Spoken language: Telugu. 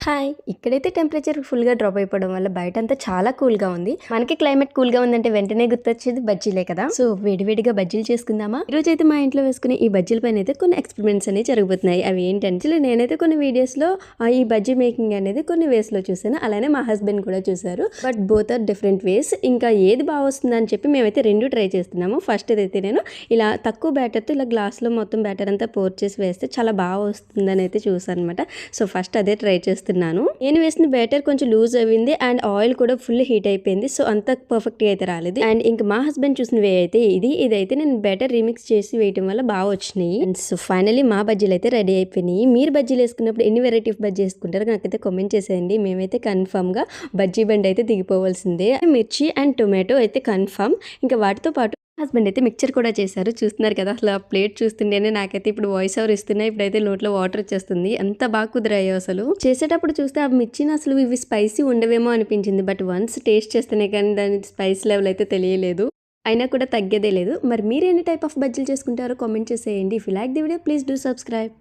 హాయ్! ఇక్కడైతే టెంపరేచర్ ఫుల్‌గా డ్రాప్ అయిపోవడం వల్ల బయటంతా చాలా కూల్‌గా ఉంది. మనకి క్లైమేట్ కూల్‌గా ఉందంటే వెంటనే గుర్తొచ్చేది బజ్జీలే కదా! సో, వేడివేడిగా బజ్జీలు చేసుకుందామా? ఈరోజైతే మా ఇంట్లో వేసుకునే ఈ బజ్జీల పైనైతే కొన్ని ఎక్స్‌పెరిమెంట్స్ అనేవి జరగబోతున్నాయి. అవి ఏంటంటే నేనైతే కొన్ని వీడియోస్‌లో ఈ బజ్జీ మేకింగ్ అనేది కొన్ని వేస్‌లో చూసాను. అలానే మా హస్బెండ్ కూడా చూసారు. But both are different ways. ఇంకా ఏది బాగా వస్తుందని చెప్పి మేమైతే 2 ట్రై చేస్తున్నాము. ఫస్ట్ అయితే నేను ఇలా తక్కువ బ్యాటర్‌తో ఇలా గ్లాస్‌లో మొత్తం బ్యాటర్ అంతా పోర్ చేసి వేస్తే చాలా బాగా వస్తుందని అయితే చూసానన్నమాట. సో, ఫస్ట్ అదే ట్రై చేస్తున్నాను. నేను వేసిన బ్యాటర్ కొంచెం లూజ్ అయింది అండ్ ఆయిల్ కూడా ఫుల్ హీట్ అయిపోయింది. సో, అంత పర్ఫెక్ట్ గా అయితే రాలేదు. అండ్ ఇంకా మా హస్బెండ్ చూసిన వే అయితే ఇదైతే నేను బ్యాటర్ రీమిక్స్ చేసి వేయడం వల్ల బాగా వచ్చినాయి. అండ్ సో ఫైనలీ మా బజ్జీలు అయితే రెడీ అయిపోయినాయి. మీరు బజ్జీలు వేసుకున్నప్పుడు ఎన్ని వెరైటీ ఆఫ్ బజ్జీ వేసుకుంటారో నాకైతే కామెంట్ చేసేయండి. మేమైతే కన్ఫర్మ్ గా బజ్జీ బండి అయితే దిగిపోవాల్సిందే. మిర్చి అండ్ టొమాటో అయితే కన్ఫర్మ్. ఇంకా వాటితో పాటు హస్బెండ్ అయితే మిక్చర్ కూడా చేశారు. చూస్తున్నారు కదా, అసలు ఆ ప్లేట్ చూస్తుంటేనే నాకైతే ఇప్పుడు వాయిస్ ఓవర్ ఇస్తున్నాయి. ఇప్పుడైతే నోట్లో వాటర్ వచ్చేస్తుంది. అంత బాగా కుదిరాయో అసలు. చేసేటప్పుడు చూస్తే ఆ మిర్చిని అసలు ఇవి స్పైసీ ఉండవేమో అనిపించింది. బట్ వన్స్ టేస్ట్ చేస్తేనే కానీ దాని స్పైస్ లెవెల్ అయితే తెలియలేదు. అయినా కూడా తగ్గేదే లేదు. మరి మీరు ఎన్ని టైప్ ఆఫ్ బజ్జీలు చేసుకుంటారో కామెంట్ చేసేయండి. If you like the video please do subscribe.